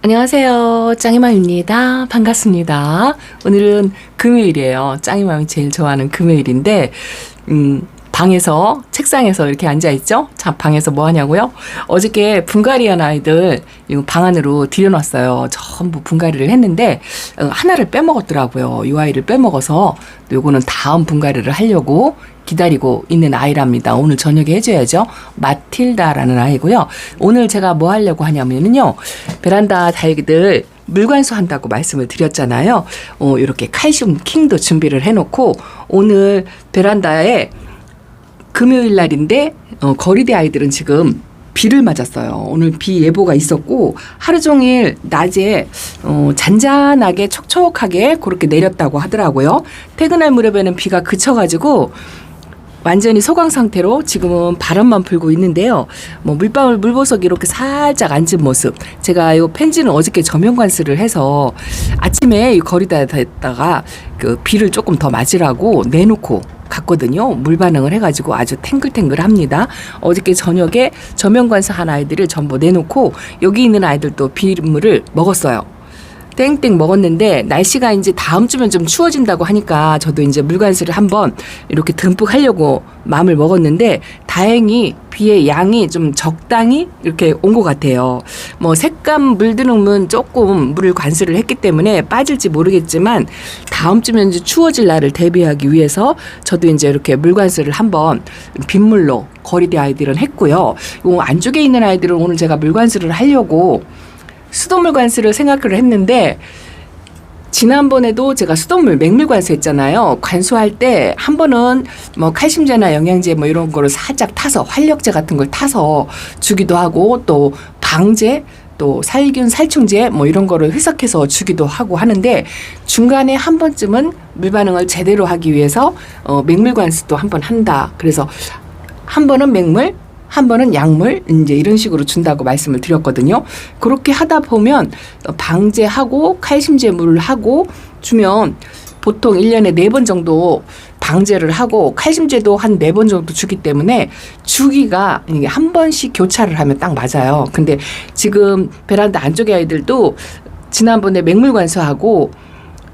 안녕하세요. 짱이맘입니다. 반갑습니다. 오늘은 금요일이에요. 짱이맘이 제일 좋아하는 금요일인데, 방에서, 책상에서 이렇게 앉아있죠? 자, 방에서 뭐 하냐고요? 어저께 분갈이한 아이들 방 안으로 들여놨어요. 전부 분갈이를 했는데, 하나를 빼먹었더라고요. 이 아이를 빼먹어서, 요거는 다음 분갈이를 하려고 기다리고 있는 아이랍니다. 오늘 저녁에 해줘야죠. 마틸다라는 아이고요. 오늘 제가 뭐 하려고 하냐면요. 베란다 다육이들 물관수 한다고 말씀을 드렸잖아요. 이렇게 칼슘 킹도 준비를 해놓고 오늘 베란다에 금요일 날인데 거리대 아이들은 지금 비를 맞았어요. 오늘 비 예보가 있었고 하루 종일 낮에 잔잔하게 촉촉하게 그렇게 내렸다고 하더라고요. 퇴근할 무렵에는 비가 그쳐가지고 완전히 소강 상태로 지금은 바람만 불고 있는데요. 물방울 물보석이 이렇게 살짝 앉은 모습. 제가 이 펜지는 어저께 저면 관수를 해서 아침에 이 거리다에다가 그 비를 조금 더 맞으라고 내놓고 갔거든요. 물 반응을 해가지고 아주 탱글탱글합니다. 어저께 저녁에 저면 관수한 아이들을 전부 내놓고 여기 있는 아이들도 비물을 먹었어요. 땡땡 먹었는데 날씨가 이제 다음 주면 좀 추워진다고 하니까 저도 이제 물관수를 한번 이렇게 듬뿍 하려고 마음을 먹었는데 다행히 비의 양이 좀 적당히 이렇게 온 것 같아요. 색감 물드는 조금 물을 관수를 했기 때문에 빠질지 모르겠지만 다음 주면 이제 추워질 날을 대비하기 위해서 저도 이제 이렇게 물관수를 한번 빗물로 거리대 아이들은 했고요. 요 안쪽에 있는 아이들은 오늘 제가 물관수를 하려고 수돗물 관수를 생각을 했는데 지난번에도 제가 수돗물 맹물 관수했잖아요. 관수할 때 한 번은 칼슘제나 영양제 이런 거를 살짝 타서 활력제 같은 걸 타서 주기도 하고 또 방제 또 살균 살충제 이런 거를 희석해서 주기도 하고 하는데 중간에 한 번쯤은 물 반응을 제대로 하기 위해서 맹물 관수도 한 번 한다. 그래서 한 번은 맹물 한 번은 약물 이제 이런 식으로 준다고 말씀을 드렸거든요. 그렇게 하다 보면 방제하고 칼슘제물을 하고 주면 보통 1년에 4번 정도 방제를 하고 칼슘제도 한 4번 정도 주기 때문에 주기가 이게 한 번씩 교차를 하면 딱 맞아요. 근데 지금 베란다 안쪽의 아이들도 지난번에 맹물 관수하고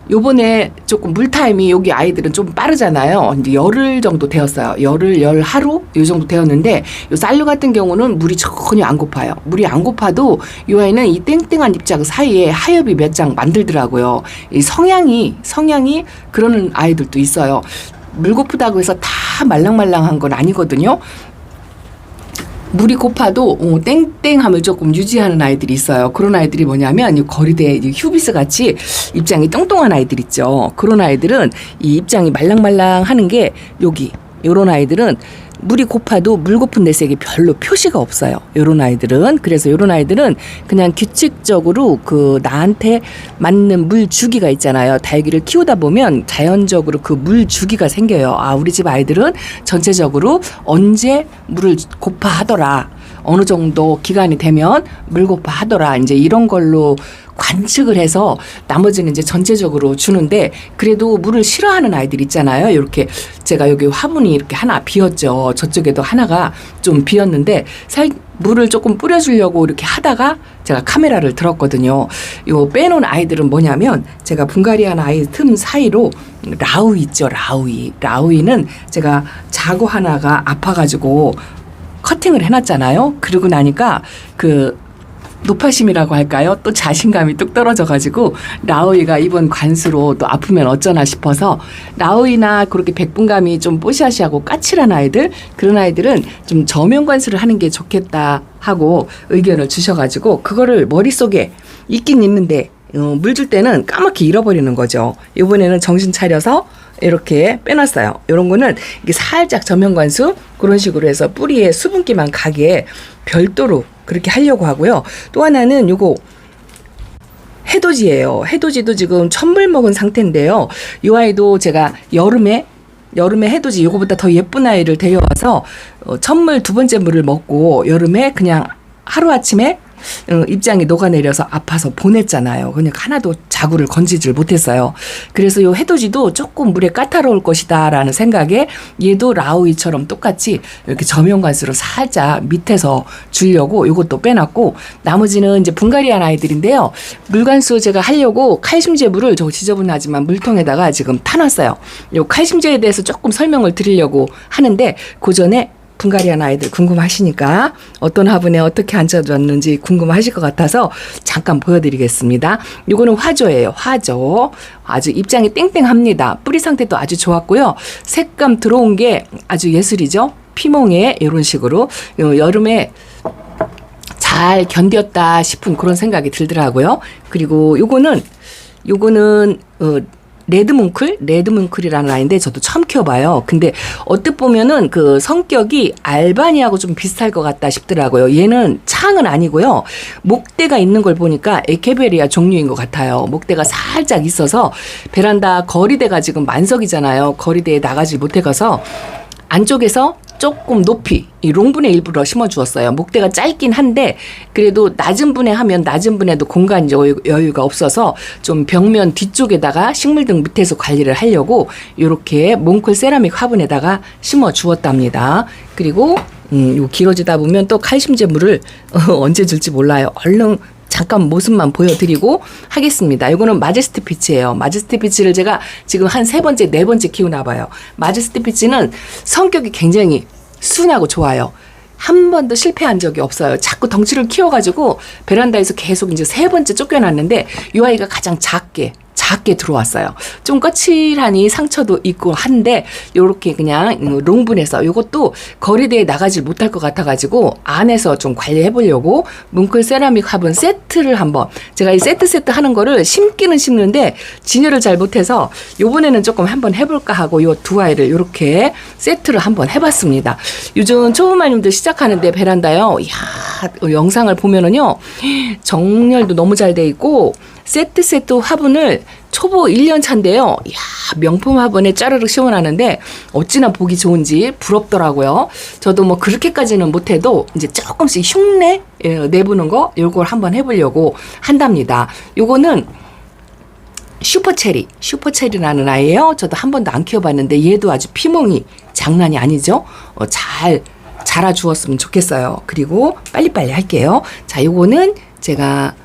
요번에 조금 물타임이 여기 아이들은 좀 빠르잖아요. 이제 열흘 정도 되었어요. 열 하루 요 정도 되었는데 요 쌀류 같은 경우는 물이 전혀 안 고파요. 물이 안 고파도 이 아이는 이 땡땡한 입장 사이에 하엽이 몇 장 만들더라고요. 이 성향이 그러는 아이들도 있어요. 물 고프다고 해서 다 말랑말랑한 건 아니거든요. 물이 고파도 땡땡함을 조금 유지하는 아이들이 있어요. 그런 아이들이 뭐냐면 이 거리대 휴비스 같이 입장이 똥똥한 아이들 있죠. 그런 아이들은 이 입장이 말랑말랑하는 게 여기 요런 아이들은 물이 고파도 물 고픈 내색이 별로 표시가 없어요. 요런 아이들은. 그래서 요런 아이들은 그냥 규칙적으로 나한테 맞는 물 주기가 있잖아요. 다육이를 키우다 보면 자연적으로 그 물 주기가 생겨요. 우리 집 아이들은 전체적으로 언제 물을 고파 하더라. 어느 정도 기간이 되면 물 고파 하더라. 이제 이런 걸로 관측을 해서 나머지는 이제 전체적으로 주는데 그래도 물을 싫어하는 아이들 있잖아요. 이렇게 제가 여기 화분이 이렇게 하나 비었죠. 저쪽에도 하나가 좀 비었는데 물을 조금 뿌려주려고 이렇게 하다가 제가 카메라를 들었거든요. 요 빼놓은 아이들은 뭐냐면 제가 분갈이한 아이 틈 사이로 라우이 있죠. 라우이는 제가 자고 하나가 아파가지고 커팅을 해놨잖아요. 그러고 나니까 노파심이라고 할까요? 또 자신감이 뚝 떨어져가지고 라우이가 이번 관수로 또 아프면 어쩌나 싶어서 라우이나 그렇게 백분감이 좀 뽀시아시하고 까칠한 아이들 그런 아이들은 좀 저면 관수를 하는 게 좋겠다 하고 의견을 주셔가지고 그거를 머릿속에 있긴 있는데 물 줄 때는 까맣게 잃어버리는 거죠. 이번에는 정신 차려서 이렇게 빼놨어요. 이런 거는 이게 살짝 저면 관수 그런 식으로 해서 뿌리에 수분기만 가게 별도로 그렇게 하려고 하고요. 또 하나는 요거 해돋이에요. 해돋이도 지금 천물 먹은 상태인데요. 이 아이도 제가 여름에 해돋이 요거보다 더 예쁜 아이를 데려와서 천물 두 번째 물을 먹고 여름에 그냥 하루아침에 입장이 녹아내려서 아파서 보냈잖아요. 그러니까 하나도 자구를 건지질 못했어요. 그래서 요 해돋이도 조금 물에 까다로울 것이다라는 생각에 얘도 라우이처럼 똑같이 이렇게 저면관수로 살짝 밑에서 주려고 요것도 빼놨고, 나머지는 이제 분갈이한 아이들인데요. 물관수 제가 하려고 칼슘제 물을 저 지저분하지만 물통에다가 지금 타놨어요. 요 칼슘제에 대해서 조금 설명을 드리려고 하는데, 그 전에 분갈이한 아이들 궁금하시니까 어떤 화분에 어떻게 앉아줬는지 궁금하실 것 같아서 잠깐 보여드리겠습니다. 이거는 화조예요. 화조. 아주 입장이 땡땡합니다. 뿌리 상태도 아주 좋았고요. 색감 들어온 게 아주 예술이죠. 피멍에 이런 식으로 여름에 잘 견뎠다 싶은 그런 생각이 들더라고요. 그리고 요거는 레드문클이라는 아이인데 저도 처음 키워봐요. 근데 어떻게 보면은 그 성격이 알바니하고 좀 비슷할 것 같다 싶더라고요. 얘는 창은 아니고요. 목대가 있는 걸 보니까 에케베리아 종류인 것 같아요. 목대가 살짝 있어서 베란다 거리대가 지금 만석이잖아요. 거리대에 나가지 못해가서 안쪽에서 조금 높이 이 롱분에 일부러 심어주었어요. 목대가 짧긴 한데 그래도 낮은 분에 하면 낮은 분에도 공간 여유가 없어서 좀 벽면 뒤쪽에다가 식물등 밑에서 관리를 하려고 이렇게 몽클 세라믹 화분에다가 심어주었답니다. 그리고 요 길어지다 보면 또 칼슘제 물을 언제 줄지 몰라요. 얼른 잠깐 모습만 보여드리고 하겠습니다. 이거는 마제스트 피치예요. 마제스트 피치를 제가 지금 한 3번째, 4번째 키우나 봐요. 마제스트 피치는 성격이 굉장히 순하고 좋아요. 한 번도 실패한 적이 없어요. 자꾸 덩치를 키워가지고 베란다에서 계속 이제 3번째 쫓겨났는데 이 아이가 가장 작게 들어왔어요. 좀 거칠하니 상처도 있고 한데 요렇게 그냥 롱분해서 요것도 거리대에 나가질 못할 것 같아가지고 안에서 좀 관리해 보려고 뭉클 세라믹 화분 세트를 한번, 제가 이 세트 하는 거를 심기는 심는데 진열을 잘 못해서 요번에는 조금 한번 해볼까 하고 요 두 아이를 요렇게 세트를 한번 해봤습니다. 요즘 초보마님들 시작하는데 베란다요. 이야, 영상을 보면은요. 정렬도 너무 잘 돼 있고 세트 화분을 초보 1년 차인데요. 이야, 명품 화분에 짜르륵 시원하는데 어찌나 보기 좋은지 부럽더라고요. 저도 뭐 그렇게까지는 못해도 이제 조금씩 흉내 내보는 거 요걸 한번 해보려고 한답니다. 요거는 슈퍼체리라는 아이예요. 저도 한 번도 안 키워봤는데 얘도 아주 피멍이 장난이 아니죠. 잘 자라주었으면 좋겠어요. 그리고 빨리빨리 할게요. 자, 요거는 제가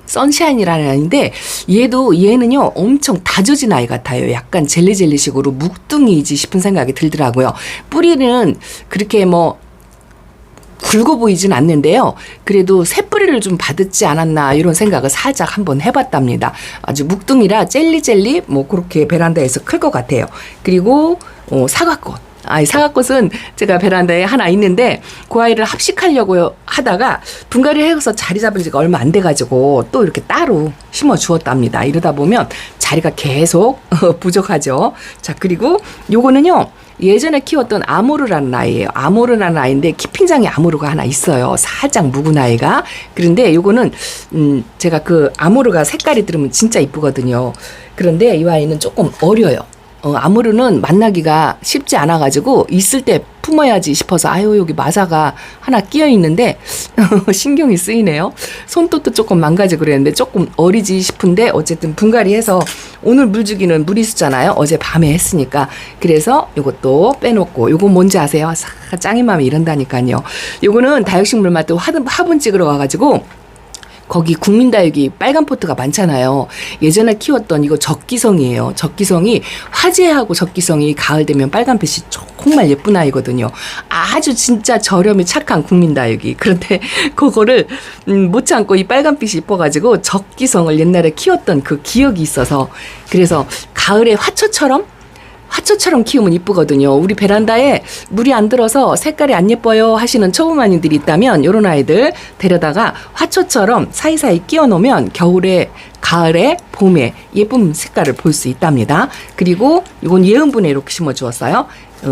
선샤인이라는 아이인데 얘는요 엄청 다져진 아이 같아요. 약간 젤리식으로 묵둥이지 싶은 생각이 들더라고요. 뿌리는 그렇게 뭐 굵어 보이진 않는데요. 그래도 새뿌리를 좀 받았지 않았나 이런 생각을 살짝 한번 해봤답니다. 아주 묵둥이라 젤리 뭐 그렇게 베란다에서 클 것 같아요. 그리고 사과꽃. 사과꽃은 제가 베란다에 하나 있는데 그 아이를 합식하려고 하다가 분갈이를 해서 자리 잡은 지가 얼마 안 돼가지고 또 이렇게 따로 심어 주었답니다. 이러다 보면 자리가 계속 부족하죠. 자, 그리고 요거는요 예전에 키웠던 아모르라는 아이예요. 아모르라는 아이인데 키핑장에 아모르가 하나 있어요. 살짝 묵은 아이가. 그런데 요거는 제가 그 아모르가 색깔이 들으면 진짜 이쁘거든요. 그런데 이 아이는 조금 어려요. 아모르는 만나기가 쉽지 않아가지고 있을 때 품어야지 싶어서 여기 마사가 하나 끼어 있는데 신경이 쓰이네요. 손톱도 조금 망가지고 그랬는데 조금 어리지 싶은데 어쨌든 분갈이해서 오늘 물 주기는 무리수잖아요. 어제 밤에 했으니까. 그래서 요것도 빼놓고, 요거 뭔지 아세요? 짱이 맘이 이런다니까요. 요거는 다육식물 마트 화분 찍으러 와가지고 거기 국민다육이 빨간 포트가 많잖아요. 예전에 키웠던 이거 적기성이에요. 적기성이 화재하고 적기성이 가을 되면 빨간빛이 정말 예쁜 아이거든요. 아주 진짜 저렴이 착한 국민다육이. 그런데 그거를 못 참고 이 빨간빛이 이뻐가지고 적기성을 옛날에 키웠던 그 기억이 있어서, 그래서 가을에 화초처럼 키우면 이쁘거든요. 우리 베란다에 물이 안 들어서 색깔이 안 예뻐요 하시는 초보마님들이 있다면 이런 아이들 데려다가 화초처럼 사이사이 끼워 놓으면 겨울에, 가을에, 봄에 예쁜 색깔을 볼 수 있답니다. 그리고 이건 예은분에 이렇게 심어 주었어요.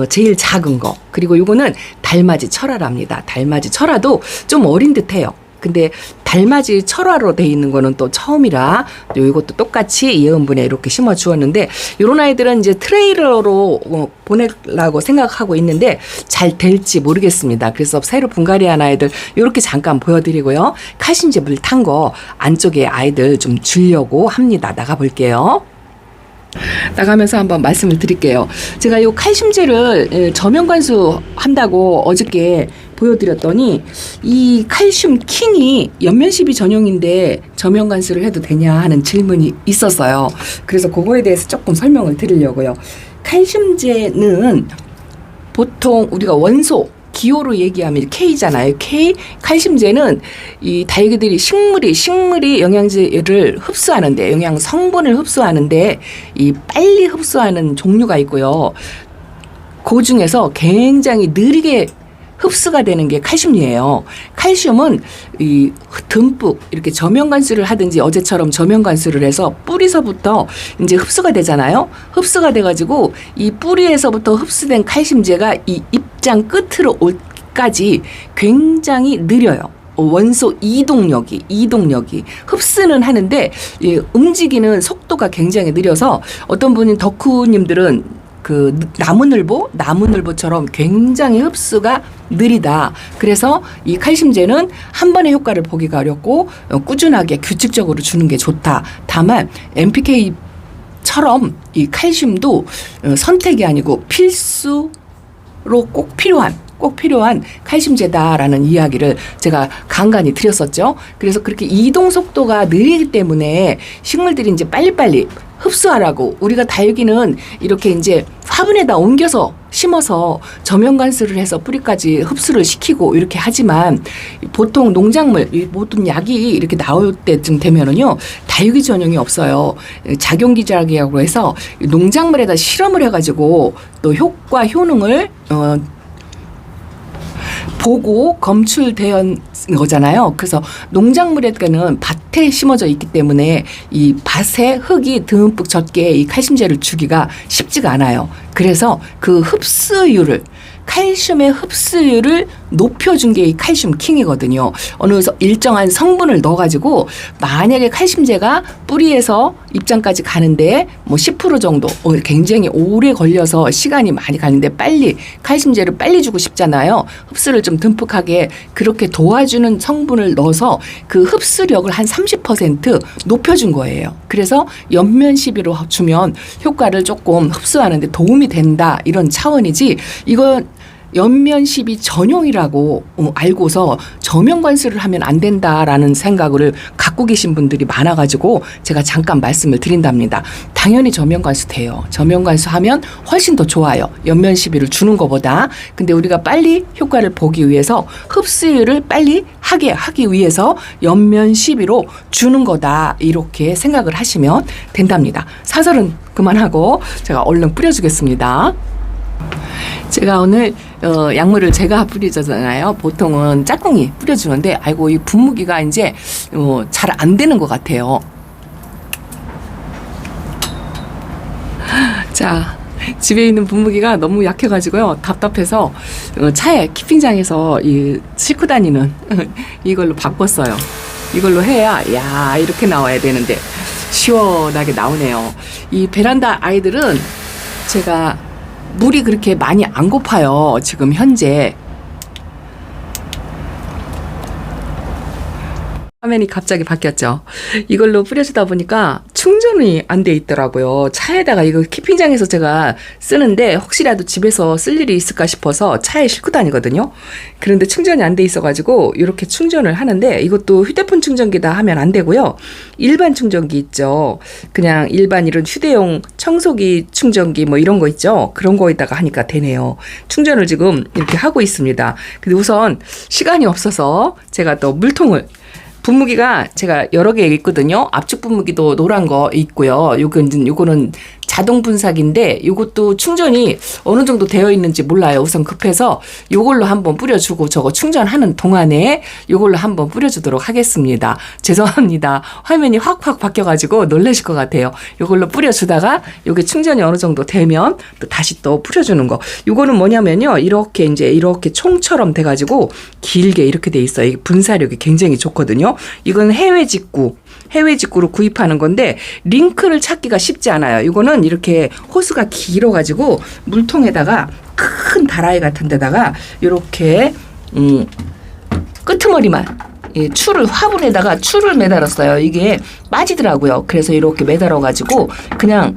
제일 작은 거. 그리고 이거는 달맞이 철화랍니다. 달맞이 철화도 좀 어린 듯해요. 근데 달맞이 철화로 돼 있는 거는 또 처음이라 또 이것도 똑같이 예언분에 이렇게 심어 주었는데 이런 아이들은 이제 트레일러로 보내려고 생각하고 있는데 잘 될지 모르겠습니다. 그래서 새로 분갈이한 아이들 이렇게 잠깐 보여드리고요. 칼슘제 물 탄 거 안쪽에 아이들 좀 주려고 합니다. 나가 볼게요. 나가면서 한번 말씀을 드릴게요. 제가 이 칼슘제를 저면관수 한다고 어저께 보여드렸더니 이 칼슘 킹이 연면시비 전용인데 저면관수를 해도 되냐 하는 질문이 있었어요. 그래서 그거에 대해서 조금 설명을 드리려고요. 칼슘제는 보통 우리가 원소 기호로 얘기하면 K잖아요. K 칼슘제는 이 다육이들이 식물이 영양제를 흡수하는데 영양 성분을 흡수하는데 이 빨리 흡수하는 종류가 있고요. 그 중에서 굉장히 느리게 흡수가 되는 게 칼슘이에요. 칼슘은 이 듬뿍 이렇게 저면관수를 하든지 어제처럼 저면관수를 해서 뿌리서부터 이제 흡수가 되잖아요. 흡수가 돼가지고 이 뿌리에서부터 흡수된 칼슘제가 이 입장 끝으로 올까지 굉장히 느려요. 원소 이동력이 흡수는 하는데 움직이는 속도가 굉장히 느려서 어떤 분인 덕후님들은 그 나무늘보처럼 굉장히 흡수가 느리다. 그래서 이 칼슘제는 한 번의 효과를 보기가 어렵고 꾸준하게 규칙적으로 주는 게 좋다. 다만 NPK처럼 이 칼슘도 선택이 아니고 필수로 꼭 필요한 칼슘제다라는 이야기를 제가 간간히 드렸었죠. 그래서 그렇게 이동 속도가 느리기 때문에 식물들이 이제 빨리빨리 흡수하라고 우리가 다육이는 이렇게 이제 화분에다 옮겨서 심어서 저면관수를 해서 뿌리까지 흡수를 시키고 이렇게 하지만 보통 농작물 모든 약이 이렇게 나올 때쯤 되면은요 다육이 전용이 없어요. 작용기작이라고 해서 농작물에다 실험을 해가지고 또 효과 효능을 보고 검출된 거잖아요. 그래서 농작물에는 밭에 심어져 있기 때문에 이 밭에 흙이 듬뿍 젖게 이 칼슘제를 주기가 쉽지가 않아요. 그래서 그 칼슘의 흡수율을 높여준 게 이 칼슘 킹이거든요. 어느 일정한 성분을 넣어가지고 만약에 칼슘제가 뿌리에서 입장까지 가는데 뭐 10% 정도 굉장히 오래 걸려서 시간이 많이 가는데 칼슘제를 빨리 주고 싶잖아요. 흡수를 좀 듬뿍하게 그렇게 도와주는 성분을 넣어서 그 흡수력을 한 30% 높여준 거예요. 그래서 연면 시비로 주면 효과를 조금 흡수하는데 도움이 된다 이런 차원이지 이건 연면시비 전용이라고 알고서 저면관수를 하면 안 된다라는 생각을 갖고 계신 분들이 많아가지고 제가 잠깐 말씀을 드린답니다. 당연히 저면관수 돼요. 저면관수 하면 훨씬 더 좋아요. 연면시비를 주는 것보다. 근데 우리가 빨리 효과를 보기 위해서 흡수율을 빨리 하기 위해서 연면시비로 주는 거다. 이렇게 생각을 하시면 된답니다. 사설은 그만하고 제가 얼른 뿌려주겠습니다. 제가 오늘 약물을 제가 뿌리잖아요. 보통은 짝꿍이 뿌려주는데 아이고 이 분무기가 이제 잘 안 되는 것 같아요. 자, 집에 있는 분무기가 너무 약해가지고요. 답답해서 차에 키핑장에서 싣고 다니는 이걸로 바꿨어요. 이걸로 해야 이렇게 나와야 되는데 시원하게 나오네요. 이 베란다 아이들은 제가 물이 그렇게 많이 안 고파요. 지금 현재. 화면이 갑자기 바뀌었죠. 이걸로 뿌려주다 보니까 충전이 안 돼 있더라고요. 차에다가 이거 키핑장에서 제가 쓰는데 혹시라도 집에서 쓸 일이 있을까 싶어서 차에 싣고 다니거든요. 그런데 충전이 안 돼 있어가지고 이렇게 충전을 하는데 이것도 휴대폰 충전기다 하면 안 되고요. 일반 충전기 있죠. 그냥 일반 이런 휴대용 청소기 충전기 뭐 이런 거 있죠. 그런 거에다가 하니까 되네요. 충전을 지금 이렇게 하고 있습니다. 근데 우선 시간이 없어서 제가 또 물통을 분무기가 제가 여러 개 있거든요. 압축 분무기도 노란 거 있고요. 요거는 자동 분사기인데 요것도 충전이 어느 정도 되어 있는지 몰라요. 우선 급해서 요걸로 한번 뿌려주고 저거 충전하는 동안에 요걸로 한번 뿌려주도록 하겠습니다. 죄송합니다. 화면이 확확 바뀌어가지고 놀라실 것 같아요. 요걸로 뿌려주다가 요게 충전이 어느 정도 되면 또 다시 또 뿌려주는 거. 요거는 뭐냐면요. 이렇게 총처럼 돼가지고 길게 이렇게 돼 있어요. 이 분사력이 굉장히 좋거든요. 이건 해외 직구로 구입하는 건데 링크를 찾기가 쉽지 않아요. 이거는 이렇게 호스가 길어가지고 물통에다가 큰 다라이 같은 데다가 이렇게 끄트머리만 화분에다가 줄을 매달았어요. 이게 빠지더라고요. 그래서 이렇게 매달아가지고 그냥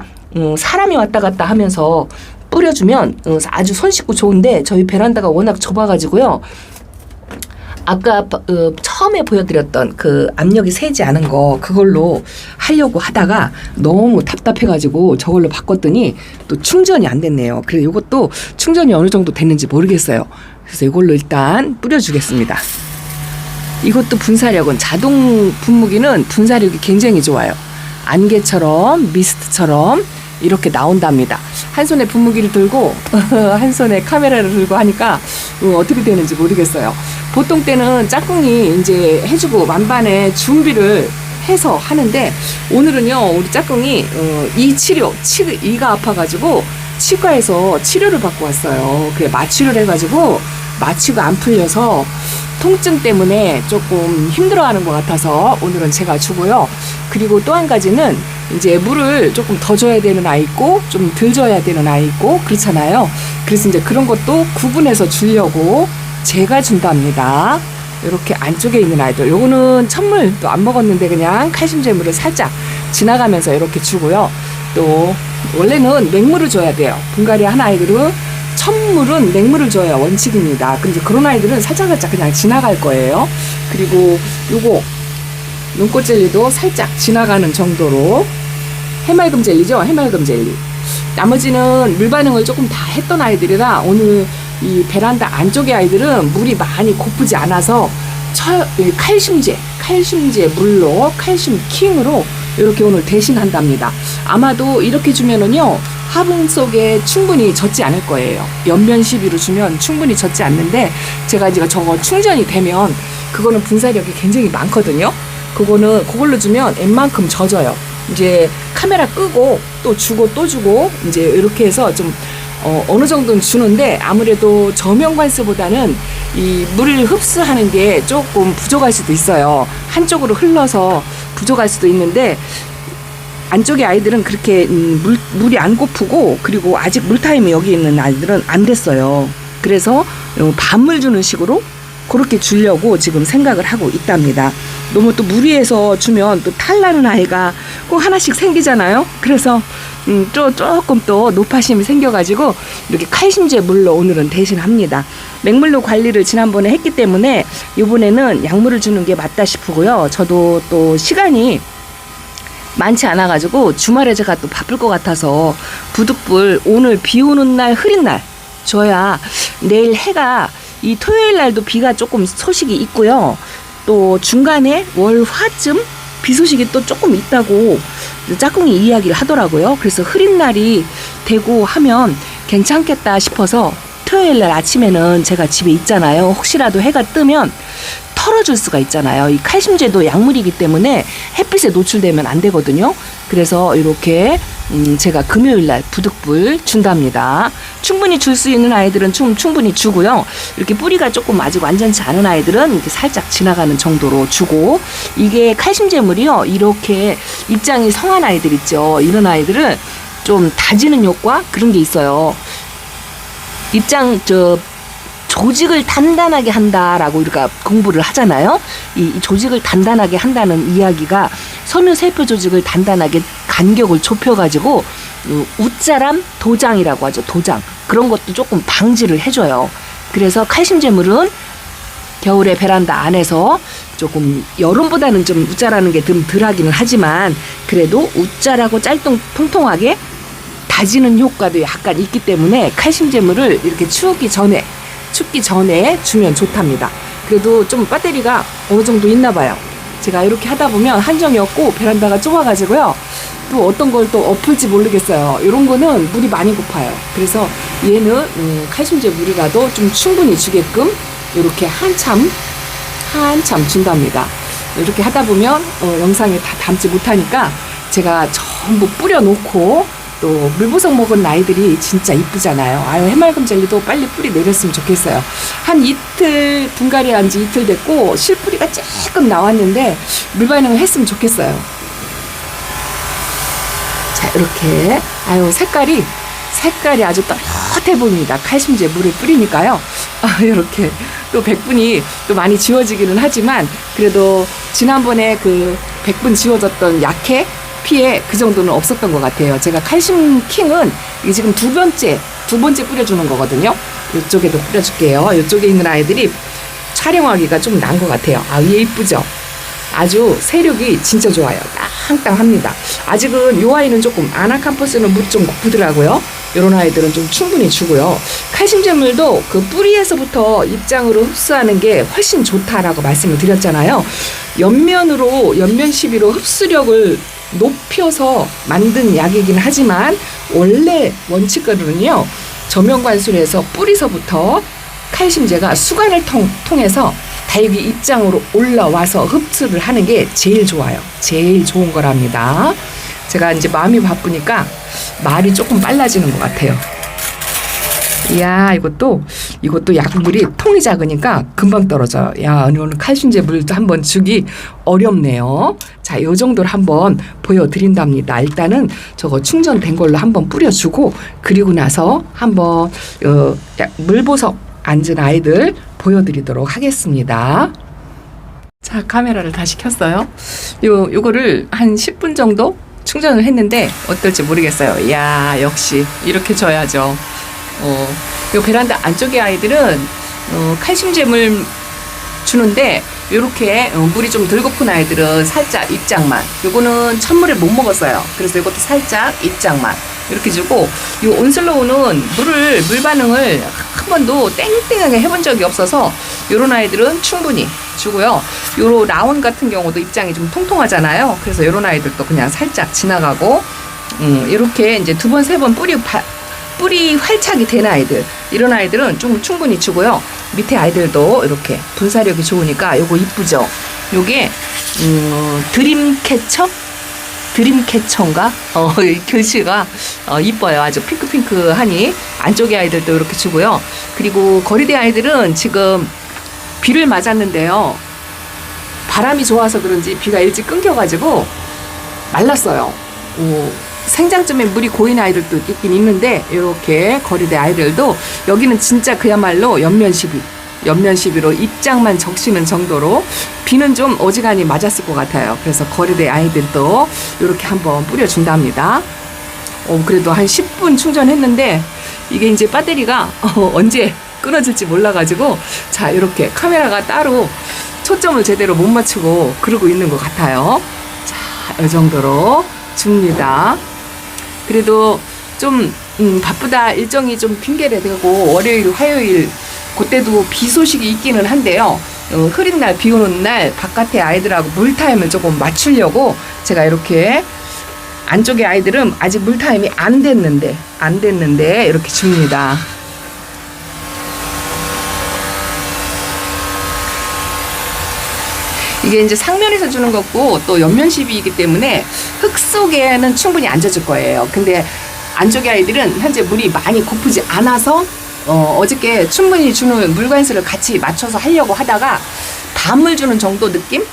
사람이 왔다 갔다 하면서 뿌려주면 아주 손쉽고 좋은데 저희 베란다가 워낙 좁아가지고요. 아까 처음에 보여드렸던 그 압력이 세지 않은 거 그걸로 하려고 하다가 너무 답답해가지고 저걸로 바꿨더니 또 충전이 안 됐네요. 그래서 이것도 충전이 어느 정도 됐는지 모르겠어요. 그래서 이걸로 일단 뿌려주겠습니다. 이것도 분사력은 자동 분무기는 분사력이 굉장히 좋아요. 안개처럼 미스트처럼 이렇게 나온답니다. 한 손에 분무기를 들고 한 손에 카메라를 들고 하니까 어떻게 되는지 모르겠어요. 보통 때는 짝꿍이 이제 해주고 만반의 준비를 해서 하는데 오늘은요 우리 짝꿍이 이가 아파가지고 치과에서 치료를 받고 왔어요. 그래 마취를 해가지고 마취가 안 풀려서 통증 때문에 조금 힘들어하는 것 같아서 오늘은 제가 주고요. 그리고 또 한 가지는 이제 물을 조금 더 줘야 되는 아이 있고 좀 덜 줘야 되는 아이 있고 그렇잖아요. 그래서 이제 그런 것도 구분해서 주려고 제가 준답니다. 이렇게 안쪽에 있는 아이들 요거는 찬물도 안 먹었는데 그냥 칼슘제물을 살짝 지나가면서 이렇게 주고요. 또 원래는 맹물을 줘야 돼요. 분갈이 한 아이들은 첫물은 맹물을 줘야 원칙입니다. 근데 그런 아이들은 살짝살짝 그냥 지나갈 거예요. 그리고 요거 눈꽃 젤리도 살짝 지나가는 정도로 해맑음 젤리죠. 해맑음 젤리. 나머지는 물 반응을 조금 다 했던 아이들이라 오늘 이 베란다 안쪽의 아이들은 물이 많이 고프지 않아서 칼슘제 물로 칼슘 킹으로 이렇게 오늘 대신한답니다. 아마도 이렇게 주면은요 화분 속에 충분히 젖지 않을 거예요. 연면 시비로 주면 충분히 젖지 않는데 제가 이제 저거 충전이 되면 그거는 분사력이 굉장히 많거든요. 그걸로 주면 웬만큼 젖어요. 이제 카메라 끄고 또 주고 이제 이렇게 해서 좀 어느 정도는 주는데 아무래도 저면관수보다는 이 물을 흡수하는 게 조금 부족할 수도 있어요. 한쪽으로 흘러서 부족할 수도 있는데 안쪽에 아이들은 그렇게 물이 안 고프고 그리고 아직 물타임이 여기 있는 아이들은 안 됐어요. 그래서 반물 주는 식으로 그렇게 주려고 지금 생각을 하고 있답니다. 너무 또 무리해서 주면 또 탈나는 아이가 꼭 하나씩 생기잖아요. 그래서 조금 또 노파심이 생겨가지고 이렇게 칼슘제 물로 오늘은 대신합니다. 맹물로 관리를 지난번에 했기 때문에 이번에는 약물을 주는 게 맞다 싶고요. 저도 또 시간이 많지 않아가지고 주말에 제가 또 바쁠 것 같아서 부득불 오늘 비 오는 날 흐린 날 줘야 내일 해가 이 토요일 날도 비가 조금 소식이 있고요. 또 중간에 월화쯤 비 소식이 또 조금 있다고 짝꿍이 이야기를 하더라고요. 그래서 흐린 날이 되고 하면 괜찮겠다 싶어서 토요일 날 아침에는 제가 집에 있잖아요. 혹시라도 해가 뜨면 털어줄 수가 있잖아요. 이 칼슘제도 약물이기 때문에 햇빛에 노출되면 안 되거든요. 그래서 이렇게 제가 금요일날 부득불 준답니다. 충분히 줄 수 있는 아이들은 충분히 주고요. 이렇게 뿌리가 조금 아직 완전치 않은 아이들은 이렇게 살짝 지나가는 정도로 주고 이게 칼슘제물이요. 이렇게 입장이 성한 아이들 있죠. 이런 아이들은 좀 다지는 효과 그런 게 있어요. 조직을 단단하게 한다라고 우리가 공부를 하잖아요. 이 조직을 단단하게 한다는 이야기가 섬유세포 조직을 단단하게 간격을 좁혀가지고 우짜람 도장이라고 하죠. 도장. 그런 것도 조금 방지를 해줘요. 그래서 칼슘제물은 겨울에 베란다 안에서 조금 여름보다는 좀 우짜라는 게 좀 덜하기는 하지만 그래도 우짜라고 통통하게 다지는 효과도 약간 있기 때문에 칼슘제물을 이렇게 춥기 전에 주면 좋답니다. 그래도 좀 배터리가 어느 정도 있나 봐요. 제가 이렇게 하다 보면 한정이 없고 베란다가 좁아가지고요. 또 어떤 걸 또 엎을지 모르겠어요. 이런 거는 물이 많이 고파요. 그래서 얘는 칼슘제 물이라도 좀 충분히 주게끔 이렇게 한참 준답니다. 이렇게 하다 보면 영상에 다 담지 못하니까 제가 전부 뿌려놓고 또 물보석 먹은 아이들이 진짜 이쁘잖아요. 아유, 해맑음 젤리도 빨리 뿌리 내렸으면 좋겠어요. 한 이틀, 분갈이 한 지 이틀 됐고 실뿌리가 조금 나왔는데 물 반응을 했으면 좋겠어요. 자, 이렇게 아유, 색깔이 아주 떳떳해 보입니다. 칼슘제 물을 뿌리니까요. 이렇게 또 백분이 또 많이 지워지기는 하지만 그래도 지난번에 그 백분 지워졌던 약해 피해 그 정도는 없었던 것 같아요. 제가 칼슘 킹은 이게 지금 두 번째 뿌려주는 거거든요. 이쪽에도 뿌려줄게요. 이쪽에 있는 아이들이 촬영하기가 좀 난 것 같아요. 아, 얘 이쁘죠? 아주 세력이 진짜 좋아요. 땅땅합니다. 아직은 이 아이는 조금 아나캄퍼스는 물이 좀 고프더라고요. 이런 아이들은 좀 충분히 주고요. 칼슘제물도 그 뿌리에서부터 입장으로 흡수하는 게 훨씬 좋다라고 말씀을 드렸잖아요. 연면 시비로 흡수력을 높여서 만든 약이긴 하지만 원래 원칙으로는요. 저면관술에서 뿌리서부터 칼슘제가 수관을 통해서 다육이 입장으로 올라와서 흡수를 하는 게 제일 좋아요. 제일 좋은 거랍니다. 제가 이제 마음이 바쁘니까 말이 조금 빨라지는 것 같아요. 이야, 이것도 약물이 통이 작으니까 금방 떨어져요. 야, 오늘 칼슘제 물도 한번 주기 어렵네요. 자, 요 정도를 한번 보여드린답니다. 일단은 저거 충전된 걸로 한번 뿌려주고 그리고 나서 한번 물보석 앉은 아이들 보여드리도록 하겠습니다. 자, 카메라를 다시 켰어요. 요거를 한 10분 정도 충전을 했는데 어떨지 모르겠어요. 이야, 역시 이렇게 줘야죠. 요 베란다 안쪽의 아이들은 칼슘제물 주는데 요렇게 물이 좀 덜 고픈 아이들은 살짝 입장만, 요거는 찬물을 못 먹었어요. 그래서 이것도 살짝 입장만 이렇게 주고, 요 온슬로우는 물 반응을 한 번도 땡땡하게 해본 적이 없어서 요런 아이들은 충분히 주고요. 요 라온 같은 경우도 입장이 좀 통통하잖아요. 그래서 요런 아이들도 그냥 살짝 지나가고, 이렇게 이제 두 번, 세 번 뿌리 활착이 된 아이들, 이런 아이들은 좀 충분히 주고요. 밑에 아이들도 이렇게 분사력이 좋으니까 요거 이쁘죠? 요게 드림캐쳐인가? 이 글씨가 이뻐요. 아주 핑크핑크하니 안쪽에 아이들도 이렇게 주고요. 그리고 거리대 아이들은 지금 비를 맞았는데요. 바람이 좋아서 그런지 비가 일찍 끊겨가지고 말랐어요. 생장점에 물이 고인 아이들도 있긴 있는데 이렇게 거리대 아이들도 여기는 진짜 그야말로 연면 시비로 입장만 적시는 정도로 비는 좀 어지간히 맞았을 것 같아요. 그래서 거리대 아이들도 이렇게 한번 뿌려준답니다. 그래도 한 10분 충전했는데 이게 이제 배터리가 언제 끊어질지 몰라가지고, 자, 이렇게 카메라가 따로 초점을 제대로 못 맞추고 그러고 있는 것 같아요. 자, 이 정도로 줍니다. 그래도 좀 바쁘다, 일정이 좀 핑계를 대고 월요일, 화요일 그때도 비 소식이 있기는 한데요. 흐린 날, 비 오는 날 바깥에 아이들하고 물타임을 조금 맞추려고 제가 이렇게, 안쪽에 아이들은 아직 물타임이 안 됐는데 이렇게 줍니다. 이게 이제 상면에서 주는 거고 또 옆면 시비이기 때문에 흙 속에는 충분히 앉아줄 거예요. 근데 안쪽의 아이들은 현재 물이 많이 고프지 않아서 어저께 충분히 주는 물관수를 같이 맞춰서 하려고 하다가 밤을 주는 정도 느낌?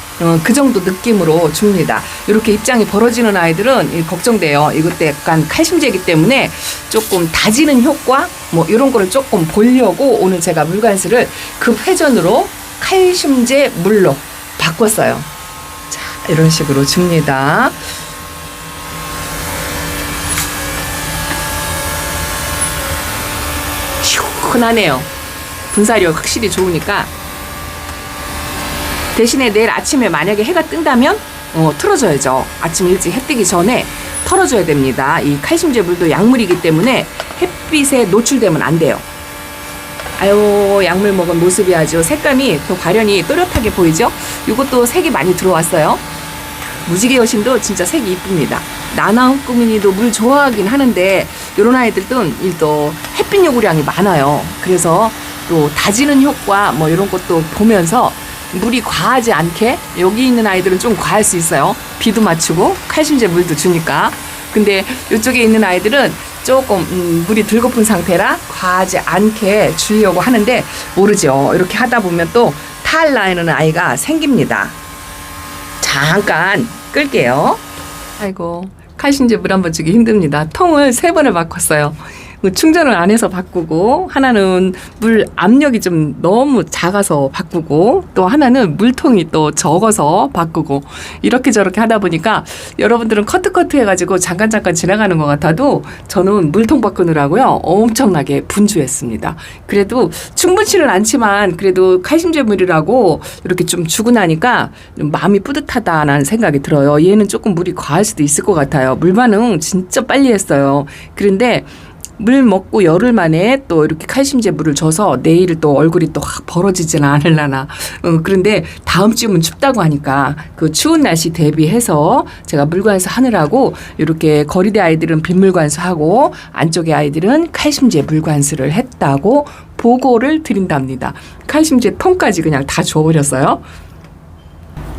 그 정도 느낌으로 줍니다. 이렇게 입장이 벌어지는 아이들은 걱정돼요. 이것도 약간 칼슘제이기 때문에 조금 다지는 효과 뭐 이런 거를 조금 보려고 오늘 제가 물관수를 급회전으로 칼슘제 물로 바꿨어요. 자, 이런 식으로 줍니다. 시원하네요. 분사력 확실히 좋으니까. 대신에 내일 아침에 만약에 해가 뜬다면 틀어줘야죠. 아침 일찍 해 뜨기 전에 털어줘야 됩니다. 이 칼슘제 물도 약물이기 때문에 햇빛에 노출되면 안 돼요. 아유, 약물 먹은 모습이 아주 색감이 또 발연이 또렷하게 보이죠? 이것도 색이 많이 들어왔어요. 무지개 여신도 진짜 색이 이쁩니다. 나나홍꾸미니도 물 좋아하긴 하는데 이런 아이들은 또 햇빛 요구량이 많아요. 그래서 또 다지는 효과 뭐 이런 것도 보면서 물이 과하지 않게, 여기 있는 아이들은 좀 과할 수 있어요. 비도 맞추고 칼슘제 물도 주니까. 근데 이쪽에 있는 아이들은 조금 물이 들고픈 상태라 과하지 않게 주려고 하는데 모르죠. 이렇게 하다 보면 또 탈 나는 아이가 생깁니다. 잠깐 끌게요. 아이고, 칼슘제 물 한번 주기 힘듭니다. 통을 3번을 바꿨어요. 충전을 안 해서 바꾸고, 하나는 물 압력이 좀 너무 작아서 바꾸고, 또 하나는 물통이 또 적어서 바꾸고, 이렇게 저렇게 하다 보니까 여러분들은 커트 해가지고 잠깐 지나가는 것 같아도 저는 물통 바꾸느라고요 엄청나게 분주했습니다. 그래도 충분치는 않지만 그래도 칼슘제 물이라고 이렇게 좀 주고 나니까 좀 마음이 뿌듯하다는 생각이 들어요. 얘는 조금 물이 과할 수도 있을 것 같아요. 물 반응 진짜 빨리 했어요. 그런데 물 먹고 열흘 만에 또 이렇게 칼슘제 물을 줘서 내일 또 얼굴이 또 확 벌어지지는 않으려나. 그런데 다음 주면 춥다고 하니까 그 추운 날씨 대비해서 제가 물관수 하느라고 이렇게 거리대 아이들은 빗물관수 하고 안쪽에 아이들은 칼슘제 물관수를 했다고 보고를 드린답니다. 칼슘제 통까지 그냥 다 줘버렸어요.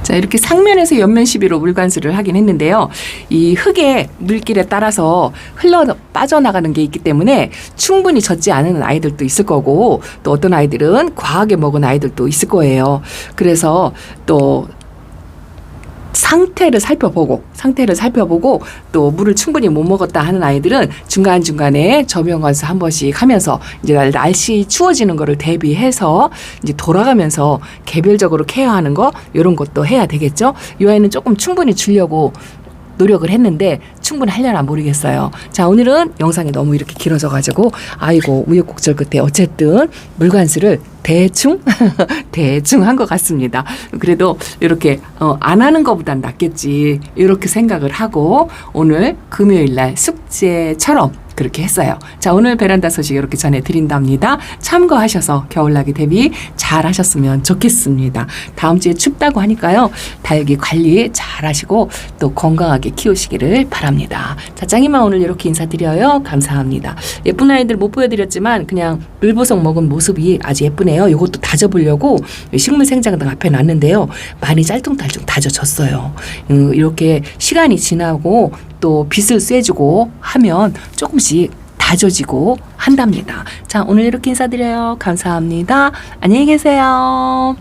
자, 이렇게 상면에서 옆면 시비로 물관수를 하긴 했는데요. 이 흙의 물길에 따라서 흘러 빠져나가는 게 있기 때문에 충분히 젖지 않은 아이들도 있을 거고, 또 어떤 아이들은 과하게 먹은 아이들도 있을 거예요. 그래서 또 상태를 살펴보고 또 물을 충분히 못 먹었다 하는 아이들은 중간중간에 저명관수 한 번씩 하면서 이제 날씨 추워지는 거를 대비해서 이제 돌아가면서 개별적으로 케어하는 거, 이런 것도 해야 되겠죠. 이 아이는 조금 충분히 주려고 노력을 했는데 충분히 하려나 모르겠어요. 자, 오늘은 영상이 너무 이렇게 길어져가지고 아이고 우여곡절 끝에 어쨌든 물관수를 대충 한 것 같습니다. 그래도 이렇게 안 하는 것보단 낫겠지 이렇게 생각을 하고 오늘 금요일날 숙제처럼 그렇게 했어요. 자, 오늘 베란다 소식 이렇게 전해드린답니다. 참고하셔서 겨울나기 대비 잘 하셨으면 좋겠습니다. 다음 주에 춥다고 하니까요. 달기 관리 잘 하시고 또 건강하게 키우시기를 바랍니다. 자, 짱이만 오늘 이렇게 인사드려요. 감사합니다. 예쁜 아이들 못 보여드렸지만 그냥 물보석 먹은 모습이 아주 예쁘네요. 이것도 다져보려고 식물생장등 앞에 놨는데요. 많이 짤뚱달뚱 다져졌어요. 이렇게 시간이 지나고 또 빛을 쐬주고 하면 조금씩 다져지고 한답니다. 자, 오늘 이렇게 인사드려요. 감사합니다. 안녕히 계세요.